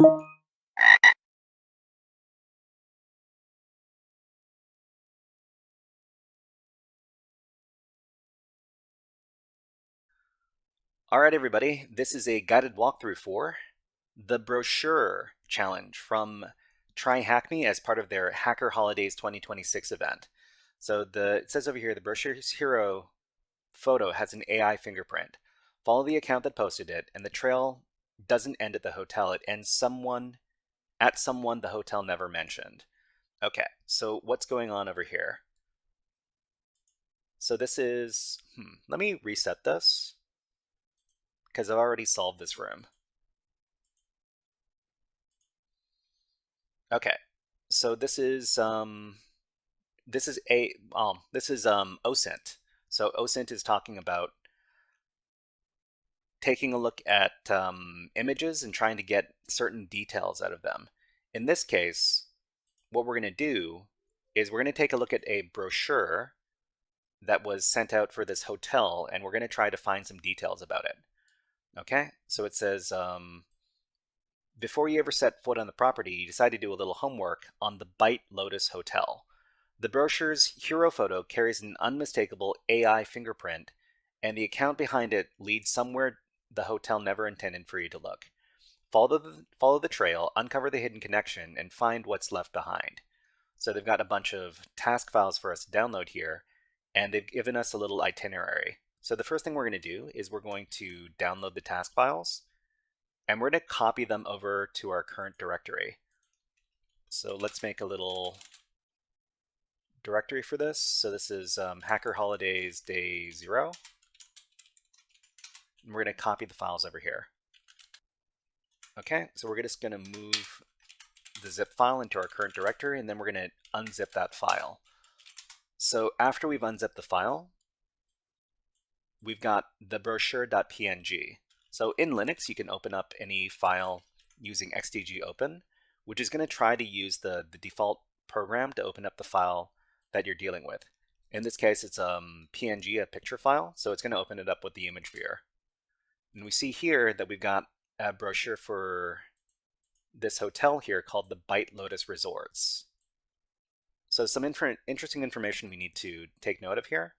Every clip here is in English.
All right, everybody, this is a guided walkthrough for the Brochure challenge from TryHackMe as part of their Hacker Holidays 2026 event. So it says over here, the Brochure's hero photo has an AI fingerprint. Follow the account that posted it, and the trail doesn't end at the hotel. It ends at someone the hotel never mentioned. Okay, so what's going on over here? So this is, let me reset this because I've already solved this room. Okay, so this is OSINT. So OSINT is talking about taking a look at images and trying to get certain details out of them. In this case, what we're going to do is we're going to take a look at a brochure that was sent out for this hotel, and we're going to try to find some details about it. Okay, so it says, before you ever set foot on the property, you decide to do a little homework on the Bite Lotus Hotel. The brochure's hero photo carries an unmistakable AI fingerprint, and the account behind it leads somewhere the hotel never intended for you to look. Follow the trail, uncover the hidden connection, and find what's left behind. So they've got a bunch of task files for us to download here, and they've given us a little itinerary. So the first thing we're going to do is we're going to download the task files, and we're going to copy them over to our current directory. So let's make a little directory for this. So this is Hacker Holidays Day 0. And we're going to copy the files over here. Okay, so we're just going to move the zip file into our current directory, and then we're going to unzip that file. So after we've unzipped the file, we've got the brochure.png. So in Linux, you can open up any file using xdg open, which is going to try to use the default program to open up the file that you're dealing with. In this case, it's PNG, a picture file, so it's going to open it up with the image viewer. And we see here that we've got a brochure for this hotel here called the Bite Lotus Resorts. So some interesting information we need to take note of here.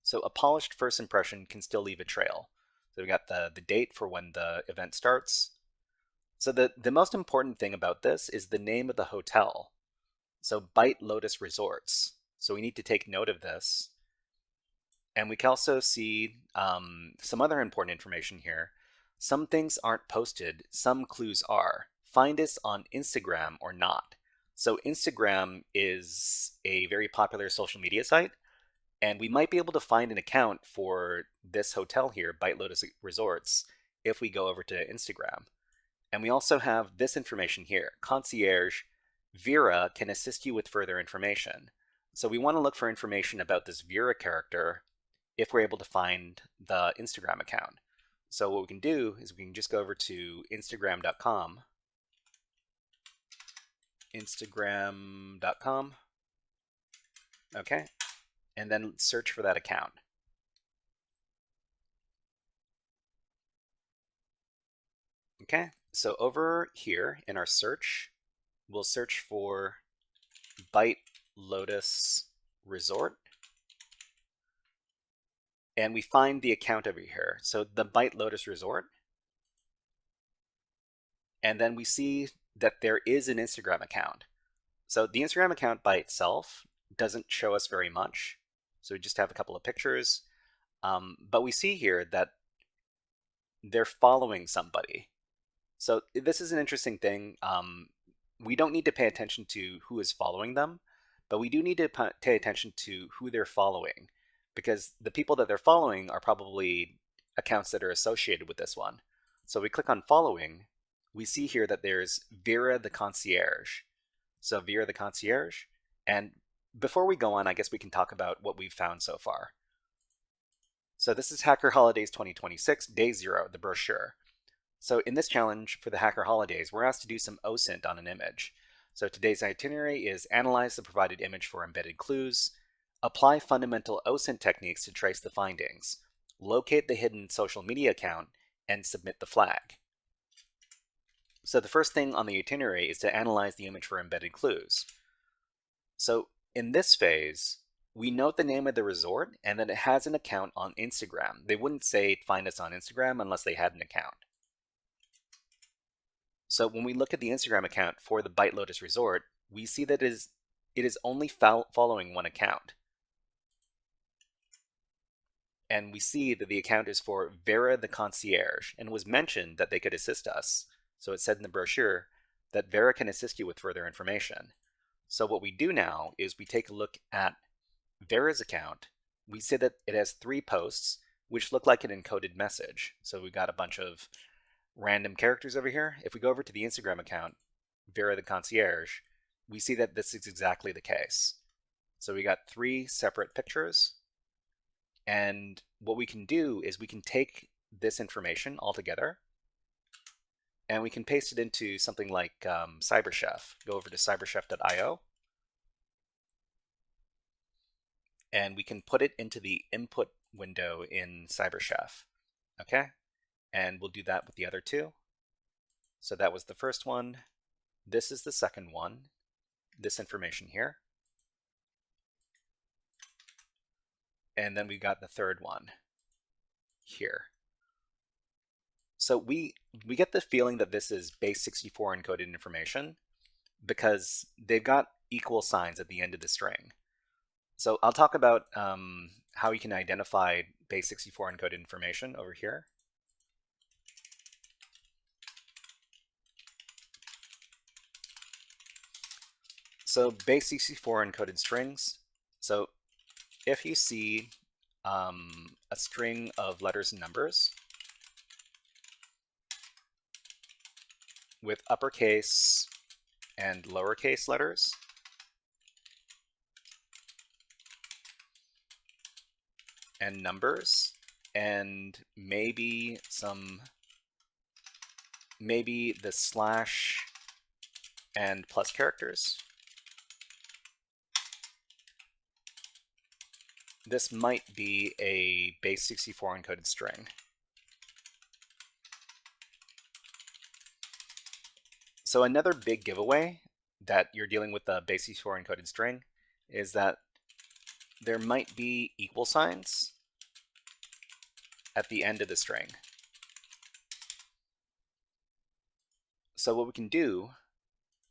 So a polished first impression can still leave a trail. So we've got the date for when the event starts. So the most important thing about this is the name of the hotel. So Bite Lotus Resorts. So we need to take note of this. And we can also see some other important information here. Some things aren't posted, some clues are. Find us on Instagram or not. So Instagram is a very popular social media site, and we might be able to find an account for this hotel here, Bite Lotus Resorts, if we go over to Instagram. And we also have this information here. Concierge, Vera can assist you with further information. So we want to look for information about this Vera character if we're able to find the Instagram account. So what we can do is we can just go over to Instagram.com. Instagram.com. Okay. And then search for that account. Okay. So over here in our search, we'll search for Bite Lotus Resort. And we find the account over here. So the Bite Lotus Resort. And then we see that there is an Instagram account. So the Instagram account by itself doesn't show us very much. So we just have a couple of pictures. But we see here that they're following somebody. So this is an interesting thing. We don't need to pay attention to who is following them, but we do need to pay attention to who they're following, because the people that they're following are probably accounts that are associated with this one. So we click on following, we see here that there's Vera the concierge. So Vera the concierge. And before we go on, I guess we can talk about what we've found so far. So this is Hacker Holidays 2026, Day 0, the brochure. So in this challenge for the Hacker Holidays, we're asked to do some OSINT on an image. So today's itinerary is analyze the provided image for embedded clues, apply fundamental OSINT techniques to trace the findings, locate the hidden social media account, and submit the flag. So the first thing on the itinerary is to analyze the image for embedded clues. So in this phase, we note the name of the resort and that it has an account on Instagram. They wouldn't say find us on Instagram unless they had an account. So when we look at the Instagram account for the Bite Lotus Resort, we see that it is only following one account. And we see that the account is for Vera the concierge, and it was mentioned that they could assist us. So it said in the brochure that Vera can assist you with further information. So what we do now is we take a look at Vera's account. We see that it has 3 posts, which look like an encoded message. So we've got a bunch of random characters over here. If we go over to the Instagram account, Vera the concierge, we see that this is exactly the case. So we got 3 separate pictures. And what we can do is we can take this information all together and we can paste it into something like CyberChef. Go over to cyberchef.io and we can put it into the input window in CyberChef. Okay, and we'll do that with the other 2. So that was the first one. This is the second one, this information here. And then we got the third one here. So we get the feeling that this is base64 encoded information because they've got equal signs at the end of the string. So I'll talk about how you can identify base64 encoded information over here. So base64 encoded strings. So if you see a string of letters and numbers with uppercase and lowercase letters, and numbers, and maybe the slash and plus characters, this might be a base64 encoded string. So another big giveaway that you're dealing with the base64 encoded string is that there might be equal signs at the end of the string. So what we can do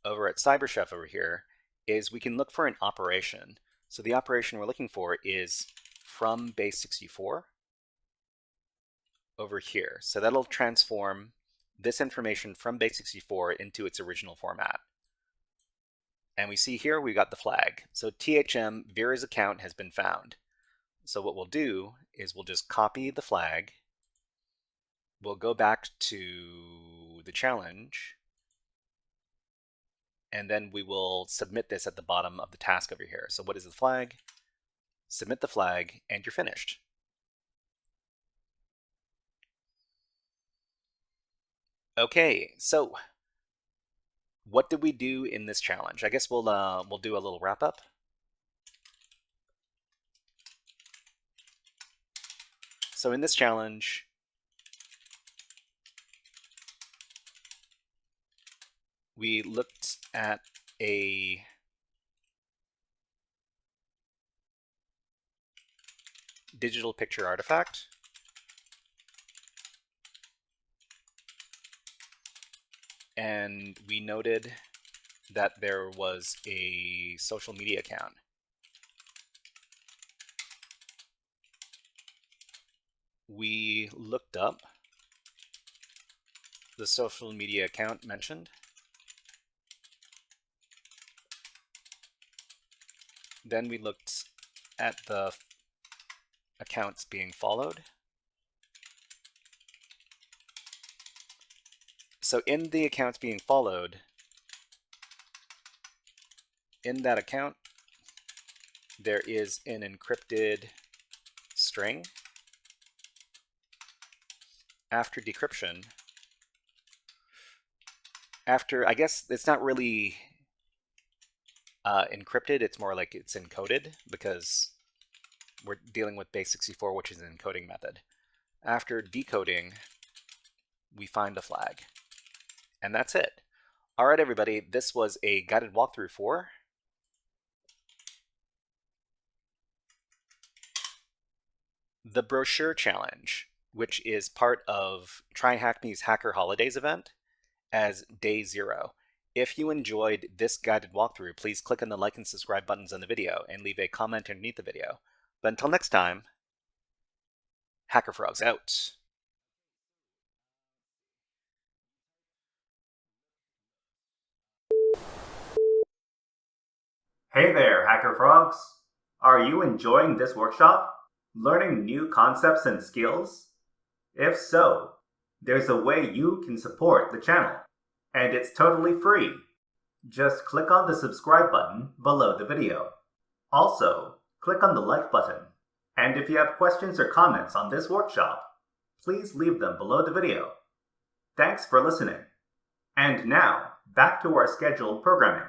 over at CyberChef over here is we can look for an operation. So the operation we're looking for is from base64 over here. So that'll transform this information from base64 into its original format. And we see here we got the flag. So THM Vera's account has been found. So what we'll do is we'll just copy the flag. We'll go back to the challenge. And then we will submit this at the bottom of the task over here. So what is the flag? Submit the flag, and you're finished. Okay, so what did we do in this challenge? I guess we'll do a little wrap up. So in this challenge, we looked at a digital picture artifact. And we noted that there was a social media account. We looked up the social media account mentioned. Then we looked at the accounts being followed. So in the accounts being followed, in that account, there is an encrypted string. After decryption, I guess it's not really encrypted, it's more like it's encoded because we're dealing with base64, which is an encoding method. After decoding, we find the flag. And that's it. All right, everybody, this was a guided walkthrough for the Brochure Challenge, which is part of TryHackMe's Hacker Holidays event as Day 0. If you enjoyed this guided walkthrough, please click on the like and subscribe buttons on the video and leave a comment underneath the video. But until next time, HackerFrogs out. Hey there, HackerFrogs! Are you enjoying this workshop? Learning new concepts and skills? If so, there's a way you can support the channel, and it's totally free. Just click on the subscribe button below the video. Also, click on the like button. And if you have questions or comments on this workshop, please leave them below the video. Thanks for listening. And now, back to our scheduled programming.